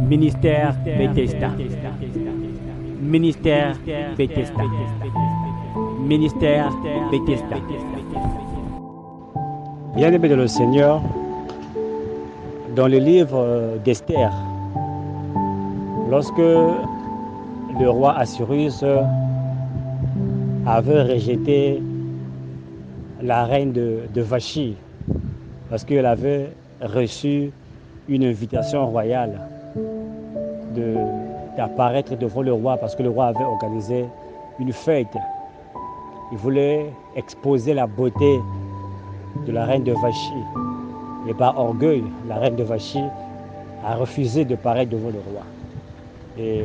Ministère Bethesda. Ministère Bethesda. Ministère Bethesda. Bien-aimés dans le Seigneur, dans le livre d'Esther, lorsque le roi Assyrus avait rejeté la reine de Vachi, parce qu'elle avait reçu une invitation royale d'apparaître devant le roi, parce que le roi avait organisé une fête. Il voulait exposer la beauté de la reine de Vachi. Et par orgueil, la reine de Vachi a refusé de paraître devant le roi. Et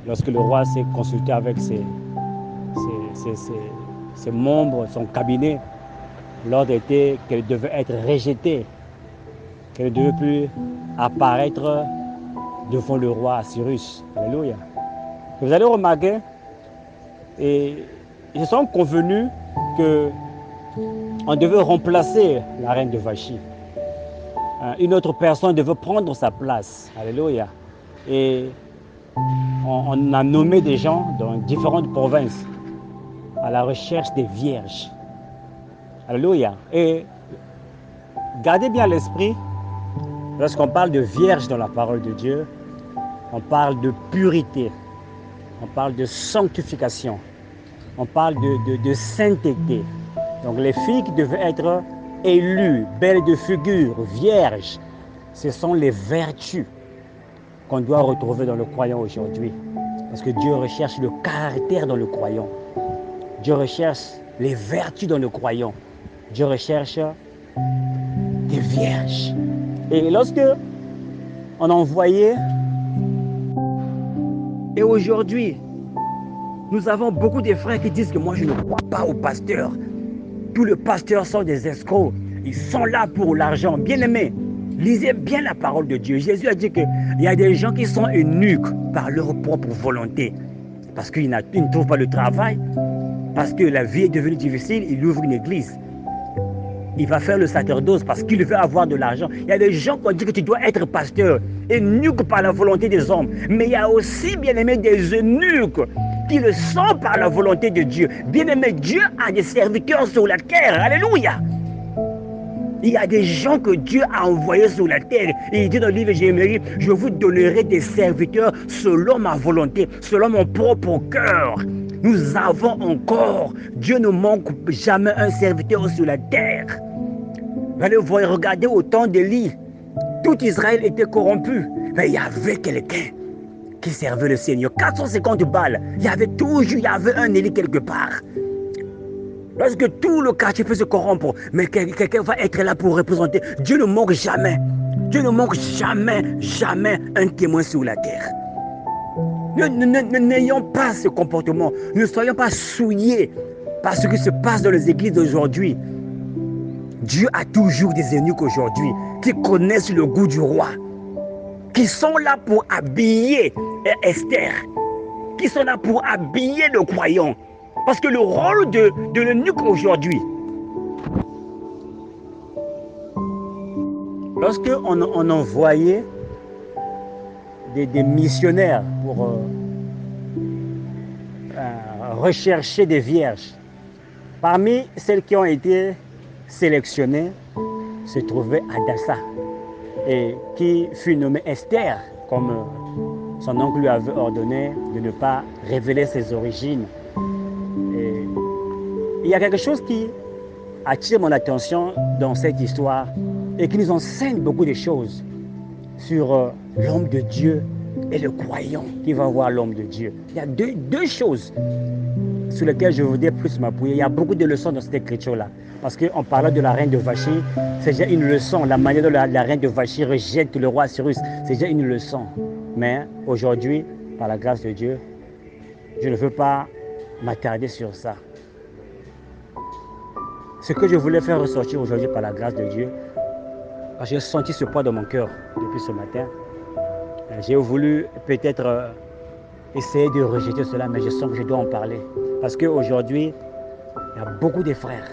lorsque le roi s'est consulté avec ses membres, son cabinet, l'ordre était qu'elle devait être rejetée, qu'elle ne devait plus apparaître devant le roi Assyrus. Alléluia. Et vous allez remarquer, et ils se sont convenus qu'on devait remplacer la reine de Vachi. Une autre personne devait prendre sa place. Alléluia. Et on a nommé des gens dans différentes provinces à la recherche des vierges. Alléluia. Et gardez bien à l'esprit, lorsqu'on parle de vierge dans la parole de Dieu, on parle de purité, on parle de sanctification, on parle de sainteté. Donc les filles qui devaient être élues, belles de figure, vierges, ce sont les vertus qu'on doit retrouver dans le croyant aujourd'hui. Parce que Dieu recherche le caractère dans le croyant. Dieu recherche les vertus dans le croyant. Dieu recherche des vierges. Et lorsque on envoyait, et aujourd'hui, nous avons beaucoup de frères qui disent que moi je ne crois pas aux pasteurs. Tous les pasteurs sont des escrocs. Ils sont là pour l'argent. Bien-aimés, lisez bien la parole de Dieu. Jésus a dit qu'il y a des gens qui sont eunuques par leur propre volonté. Parce qu'ils ne trouvent pas le travail. Parce que la vie est devenue difficile, il ouvre une église. Il va faire le sacerdoce parce qu'il veut avoir de l'argent. Il y a des gens qui ont dit que tu dois être pasteur, eunuque par la volonté des hommes. Mais il y a aussi, bien-aimés, des eunuques qui le sont par la volonté de Dieu. Bien-aimé, Dieu a des serviteurs sur la terre. Alléluia. Il y a des gens que Dieu a envoyés sur la terre. Et il dit dans le livre de Jérémie, je vous donnerai des serviteurs selon ma volonté, selon mon propre cœur. Nous avons encore, Dieu ne manque jamais un serviteur sur la terre. Vous allez voir, regardez au temps d'Élie, tout Israël était corrompu. Mais il y avait quelqu'un qui servait le Seigneur. 450 balles, il y avait un Élie quelque part. Lorsque tout le quartier peut se corrompre, mais quelqu'un va être là pour représenter. Dieu ne manque jamais. Dieu ne manque jamais, jamais un témoin sur la terre. N'ayons pas ce comportement. Ne soyons pas souillés par ce qui se passe dans les églises d'aujourd'hui. Dieu a toujours des eunuques aujourd'hui qui connaissent le goût du roi, qui sont là pour habiller Esther, qui sont là pour habiller le croyant. Parce que le rôle de l'eunuque aujourd'hui, lorsqu'on envoyait des missionnaires pour rechercher des vierges, parmi celles qui ont été sélectionnées se trouvait Hadassa, et qui fut nommée Esther, comme son oncle lui avait ordonné de ne pas révéler ses origines. Et il y a quelque chose qui attire mon attention dans cette histoire et qui nous enseigne beaucoup de choses sur l'homme de Dieu et le croyant qui va voir l'homme de Dieu. Il y a deux choses sur lesquelles je voudrais plus m'appuyer. Il y a beaucoup de leçons dans cette écriture-là. Parce qu'on parlait de la reine de Vachi, c'est déjà une leçon. La manière dont la reine de Vachi rejette le roi Cyrus, c'est déjà une leçon. Mais aujourd'hui, par la grâce de Dieu, je ne veux pas m'attarder sur ça. Ce que je voulais faire ressortir aujourd'hui par la grâce de Dieu, parce que j'ai senti ce poids dans mon cœur depuis ce matin. J'ai voulu peut-être essayer de rejeter cela, mais je sens que je dois en parler. Parce qu'aujourd'hui, il y a beaucoup de frères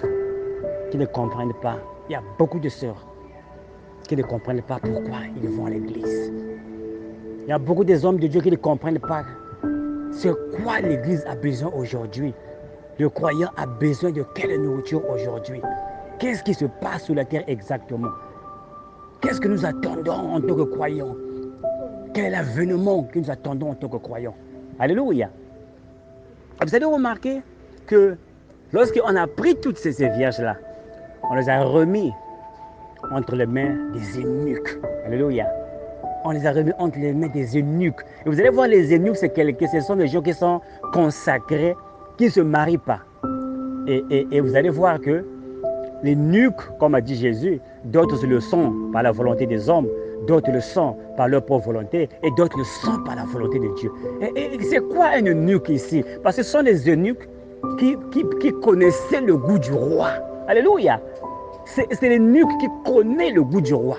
qui ne comprennent pas. Il y a beaucoup de sœurs qui ne comprennent pas pourquoi ils vont à l'église. Il y a beaucoup des hommes de Dieu qui ne comprennent pas c'est quoi l'Église a besoin aujourd'hui. Le croyant a besoin de quelle nourriture aujourd'hui? Qu'est-ce qui se passe sur la terre exactement? Qu'est-ce que nous attendons en tant que croyants? Quel est l'avènement que nous attendons en tant que croyants? Alléluia. Vous avez remarqué que lorsqu'on a pris toutes ces vierges-là, on les a remis entre les mains des eunuques. Alléluia. On les a remis entre les mains des eunuques. Et vous allez voir, les eunuques, ce sont des gens qui sont consacrés, qui ne se marient pas. Et vous allez voir que les eunuques, comme a dit Jésus, d'autres le sont par la volonté des hommes, d'autres le sont par leur propre volonté, et d'autres le sont par la volonté de Dieu. Et c'est quoi un eunuque ici? Parce que ce sont des eunuques qui connaissaient le goût du roi. Alléluia. C'est l'eunuque qui connaît le goût du roi.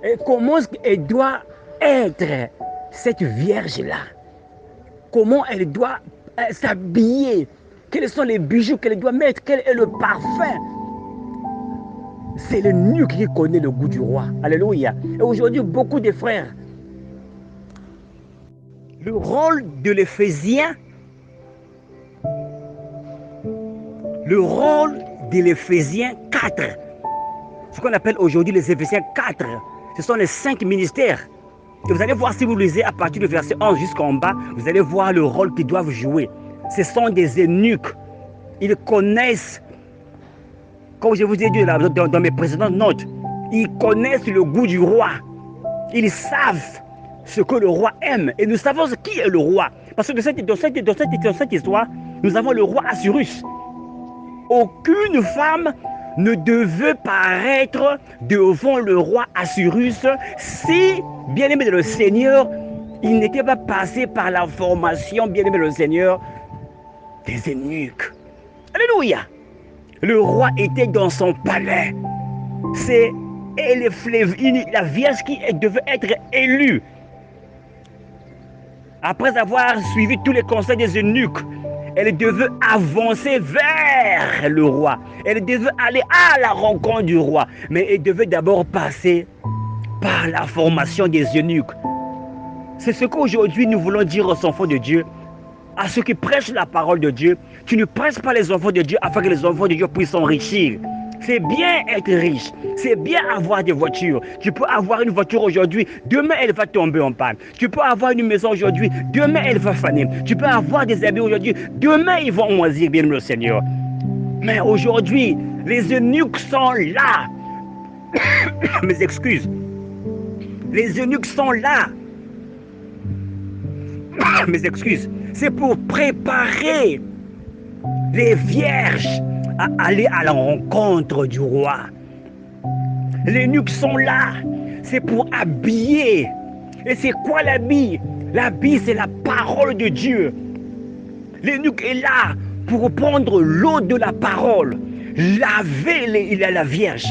Et comment elle doit être, cette vierge-là? Comment elle doit s'habiller? Quels sont les bijoux qu'elle doit mettre? Quel est le parfum? C'est l'eunuque qui connaît le goût du roi. Alléluia. Et aujourd'hui, beaucoup de frères, le rôle de l'Éphésien, le rôle de l'Éphésiens 4, ce qu'on appelle aujourd'hui les Éphésiens 4, ce sont les 5 ministères. Et vous allez voir, si vous lisez à partir du verset 11 jusqu'en bas, vous allez voir le rôle qu'ils doivent jouer. Ce sont des eunuques. Ils connaissent, comme je vous ai dit dans mes précédentes notes, ils connaissent le goût du roi. Ils savent ce que le roi aime. Et nous savons qui est le roi. Parce que dans cette histoire, nous avons le roi Assyrus. Aucune femme ne devait paraître devant le roi Assyrus si, bien-aimé de le Seigneur, il n'était pas passé par la formation, bien-aimé de le Seigneur, des eunuques. Alléluia. Le roi était dans son palais. C'est la vierge qui devait être élue. Après avoir suivi tous les conseils des eunuques, elle devait avancer vers le roi. Elle devait aller à la rencontre du roi. Mais elle devait d'abord passer par la formation des eunuques. C'est ce qu'aujourd'hui nous voulons dire aux enfants de Dieu, à ceux qui prêchent la parole de Dieu. Tu ne prêches pas les enfants de Dieu afin que les enfants de Dieu puissent s'enrichir. C'est bien être riche, c'est bien avoir des voitures. Tu peux avoir une voiture aujourd'hui, demain elle va tomber en panne. Tu peux avoir une maison aujourd'hui, demain elle va faner. Tu peux avoir des habits aujourd'hui, demain ils vont moisir, bien le Seigneur. Mais aujourd'hui, les eunuques sont là. Mes excuses. Les eunuques sont là. Mes excuses. C'est pour préparer les vierges à aller à la rencontre du roi. Les eunuques sont là. C'est pour habiller. Et c'est quoi l'habit? L'habit, c'est la parole de Dieu. L'eunuque est là pour prendre l'eau de la parole, laver la vierge.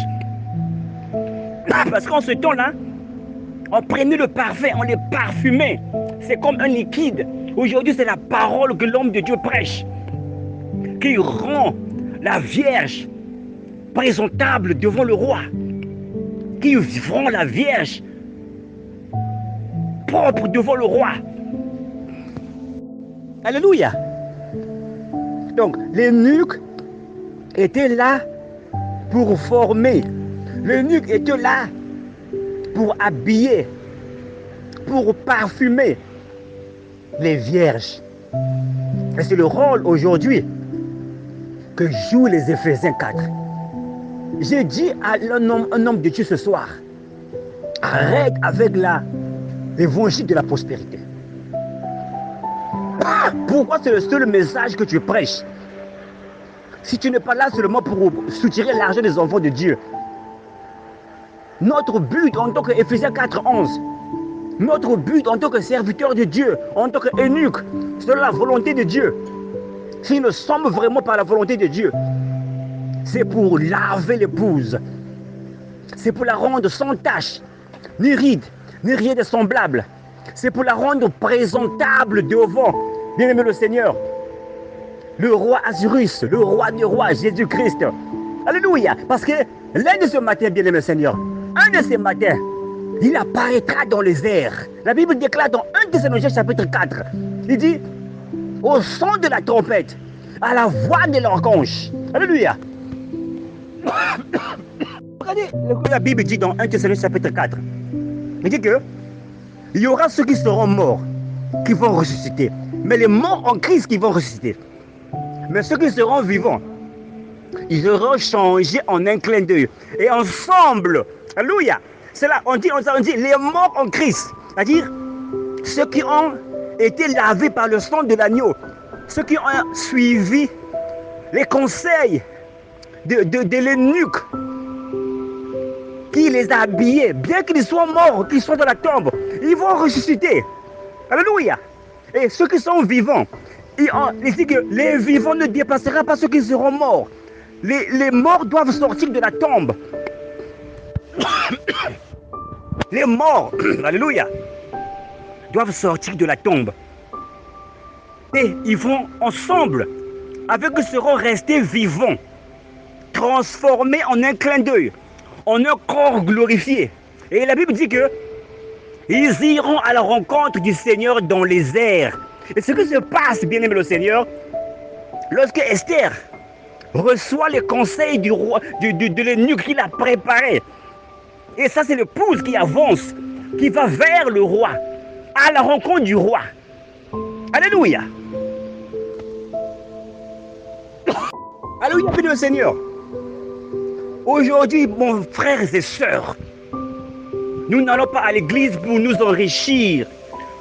Parce qu'en ce temps-là, on prenait le parfum, on les parfumait. C'est comme un liquide. Aujourd'hui, c'est la parole que l'homme de Dieu prêche, qui rend la Vierge présentable devant le roi, qui rend la Vierge propre devant le roi. Alléluia. Donc, l'eunuque était là pour former. L'eunuque était là pour habiller, pour parfumer les vierges. Et c'est le rôle aujourd'hui que jouent les Éphésiens 4. J'ai dit à un homme de Dieu ce soir, arrête avec l'évangile de la prospérité. Pourquoi c'est le seul message que tu prêches? Si tu n'es pas là seulement pour soutirer l'argent des enfants de Dieu. Notre but en tant qu'Éphésiens 4:11, notre but en tant que serviteur de Dieu, en tant qu'eunuque, c'est la volonté de Dieu. Si nous sommes vraiment par la volonté de Dieu, c'est pour laver l'épouse. C'est pour la rendre sans tache, ni ride, ni rien de semblable. C'est pour la rendre présentable devant, bien-aimé le Seigneur, le roi Assyrus, le roi des rois, Jésus-Christ. Alléluia. Parce que l'un de ce matin, bien-aimé le Seigneur, un de ces matins, il apparaîtra dans les airs. La Bible déclare dans 1 Thessaloniciens chapitre 4, il dit, au son de la trompette, à la voix de l'archange. Alléluia. Regardez ce que la Bible dit dans 1 Thessaloniciens chapitre 4. Il dit que il y aura ceux qui seront morts, qui vont ressusciter. Mais les morts en Christ qui vont ressusciter. Mais ceux qui seront vivants, ils seront changés en un clin d'œil. Et ensemble, alléluia, c'est là, on dit les morts en Christ. C'est-à-dire, ceux qui ont été lavés par le sang de l'agneau, ceux qui ont suivi les conseils de l'eunuque, qui les a habillés, bien qu'ils soient morts, qu'ils soient dans la tombe, ils vont ressusciter. Alléluia. Et ceux qui sont vivants, il dit que les vivants ne dépasseront pas ceux qui seront morts. Les morts doivent sortir de la tombe. Les morts, alléluia, doivent sortir de la tombe. Et ils vont ensemble, avec eux seront restés vivants, transformés en un clin d'œil, en un corps glorifié. Et la Bible dit que ils iront à la rencontre du Seigneur dans les airs. Et ce qui se passe, bien-aimé le Seigneur, lorsque Esther reçoit les conseils du roi, de l'eunuque qu'il a préparé. Et ça, c'est l'épouse qui avance, qui va vers le roi, à la rencontre du roi. Alléluia. Alléluia, bien le Seigneur. Aujourd'hui, mon frères et sœurs, nous n'allons pas à l'église pour nous enrichir.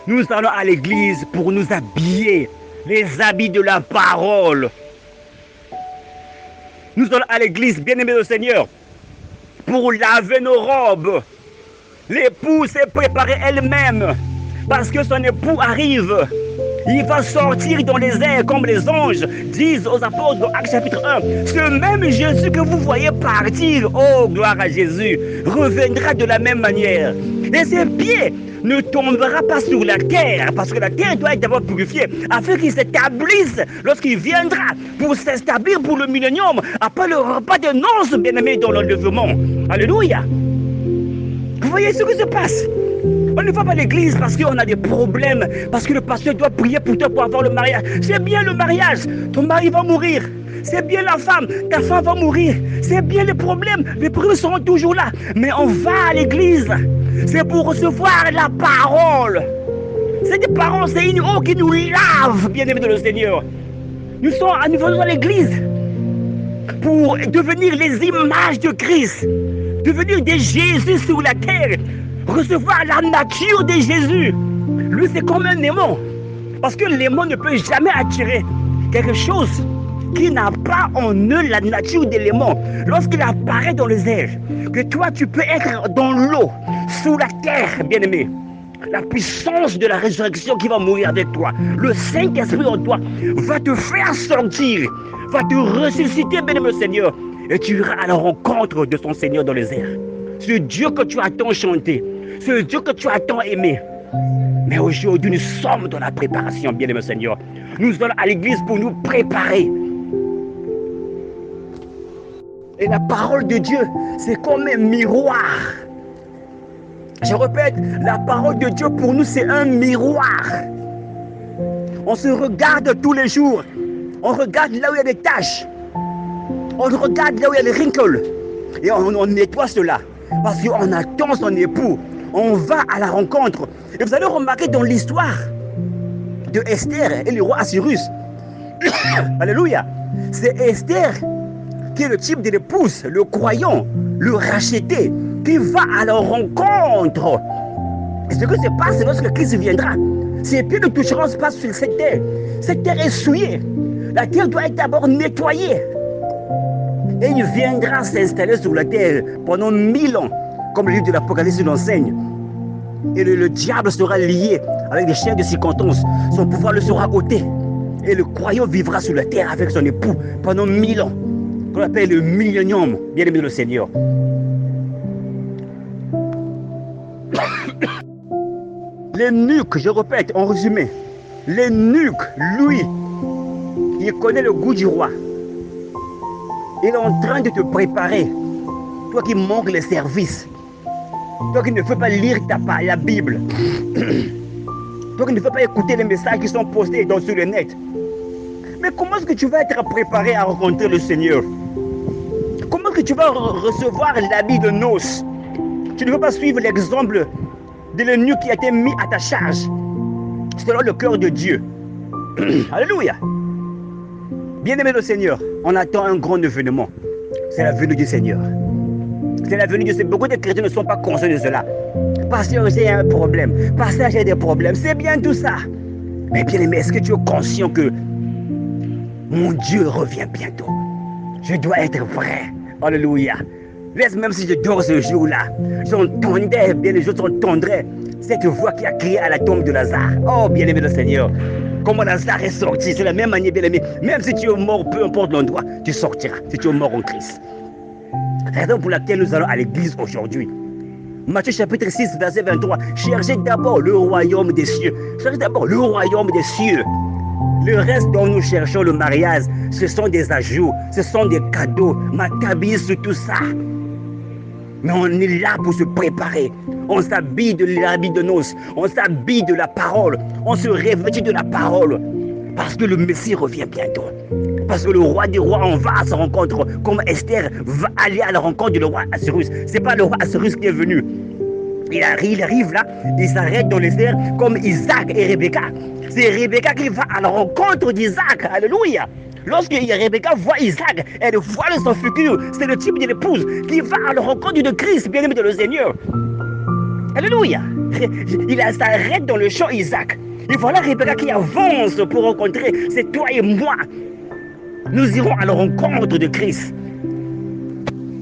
Nous allons à l'église pour nous habiller, les habits de la parole. Nous allons à l'église, bien-aimé le Seigneur, pour laver nos robes. L'épouse s'est préparée elle-même parce que son époux arrive. Il va sortir dans les airs comme les anges disent aux apôtres dans Actes chapitre 1. Ce même Jésus que vous voyez partir, oh gloire à Jésus, reviendra de la même manière. Et ses pieds ne tombera pas sur la terre, parce que la terre doit être d'abord purifiée, afin qu'il s'établisse lorsqu'il viendra pour s'établir pour le millénium, après le repas de noces, bien-aimés, dans l'enlèvement. Alléluia. Vous voyez ce qui se passe? On ne va pas à l'église parce qu'on a des problèmes, parce que le pasteur doit prier pour toi pour avoir le mariage. C'est bien le mariage, ton mari va mourir. C'est bien la femme, ta femme va mourir. C'est bien les problèmes seront toujours là. Mais on va à l'église, c'est pour recevoir la parole. Cette parole, c'est une eau qui nous lave, bien-aimés de le Seigneur. Nous venons à l'église pour devenir les images de Christ, devenir des Jésus sur la terre. Recevoir la nature de Jésus. Lui, c'est comme un aimant. Parce que l'aimant ne peut jamais attirer quelque chose qui n'a pas en eux la nature de l'aimant. Lorsqu'il apparaît dans les airs, que toi, tu peux être dans l'eau, sous la terre, bien-aimé. La puissance de la résurrection qui va mourir avec toi, le Saint-Esprit en toi, va te faire sortir, va te ressusciter, bien-aimé le Seigneur. Et tu iras à la rencontre de ton Seigneur dans les airs. Ce Dieu que tu as tant chanté, ce Dieu que tu as tant aimé. Mais aujourd'hui, nous sommes dans la préparation, bien-aimé Seigneur. Nous allons à l'église pour nous préparer. Et la parole de Dieu, c'est comme un miroir. Je répète, la parole de Dieu pour nous, c'est un miroir. On se regarde tous les jours. On regarde là où il y a des taches. On regarde là où il y a des wrinkles. Et on nettoie cela. Parce qu'on attend son époux. On va à la rencontre. Et vous allez remarquer dans l'histoire de Esther et le roi Assyrus. Alléluia. C'est Esther qui est le type de l'épouse, le croyant, le racheté, qui va à la rencontre. Et ce que se passe lorsque Christ viendra, ses pieds ne toucheront pas sur cette terre. Cette terre est souillée. La terre doit être d'abord nettoyée. Et il viendra s'installer sur la terre pendant 1000 ans, comme le livre de l'Apocalypse l'enseigne. Et le diable sera lié avec des chiens de circonstance. Son pouvoir le sera ôté. Et le croyant vivra sur la terre avec son époux pendant 1000 ans. Qu'on appelle le millénium, bien aimé le Seigneur. L'eunuque, je répète, en résumé, l'eunuque, lui, il connaît le goût du roi. Il est en train de te préparer, toi qui manques les services. Toi qui ne veux pas lire la Bible. Toi qui ne veux pas écouter les messages qui sont postés sur le net. Mais comment est-ce que tu vas être préparé à rencontrer le Seigneur? Comment est-ce que tu vas recevoir l'habit de noces? Tu ne veux pas suivre l'exemple de l'eunuque qui a été mis à ta charge selon le cœur de Dieu. Alléluia. Bien-aimé le Seigneur, on attend un grand événement. C'est la venue du Seigneur. C'est la venue de Dieu. Beaucoup de chrétiens ne sont pas conscients de cela. Pasteur, j'ai un problème. Pasteur, j'ai des problèmes. C'est bien tout ça. Mais bien-aimé, est-ce que tu es conscient que mon Dieu revient bientôt? Je dois être vrai. Alléluia. Laisse, même si je dors ce jour-là, j'entendais, bien les autres entendraient cette voix qui a crié à la tombe de Lazare. Oh, bien-aimé le Seigneur, comment Lazare est sorti, c'est la même manière, bien-aimé. Même si tu es mort, peu importe l'endroit, tu sortiras, si tu es mort en Christ. Raison pour laquelle nous allons à l'église aujourd'hui. Matthieu chapitre 6, verset 23. Cherchez d'abord le royaume des cieux. Cherchez d'abord le royaume des cieux. Le reste dont nous cherchons le mariage, ce sont des ajouts, ce sont des cadeaux. Maccabi sur tout ça. Mais on est là pour se préparer. On s'habille de l'habit de noces. On s'habille de la parole. On se revêtit de la parole. Parce que le Messie revient bientôt. Parce que le roi des rois, on va à sa rencontre. Comme Esther va aller à la rencontre du roi Assyrus. Ce n'est pas le roi Assyrus qui est venu. Il arrive là, il s'arrête dans les airs comme Isaac et Rebecca. C'est Rebecca qui va à la rencontre d'Isaac. Alléluia. Lorsque Rebecca voit Isaac, elle voit son futur. C'est le type de l'épouse qui va à la rencontre de Christ, bien-aimé de le Seigneur. Alléluia. Il s'arrête dans le champ Isaac. Et voilà Rebecca qui avance pour rencontrer. C'est toi et moi. Nous irons à la rencontre de Christ.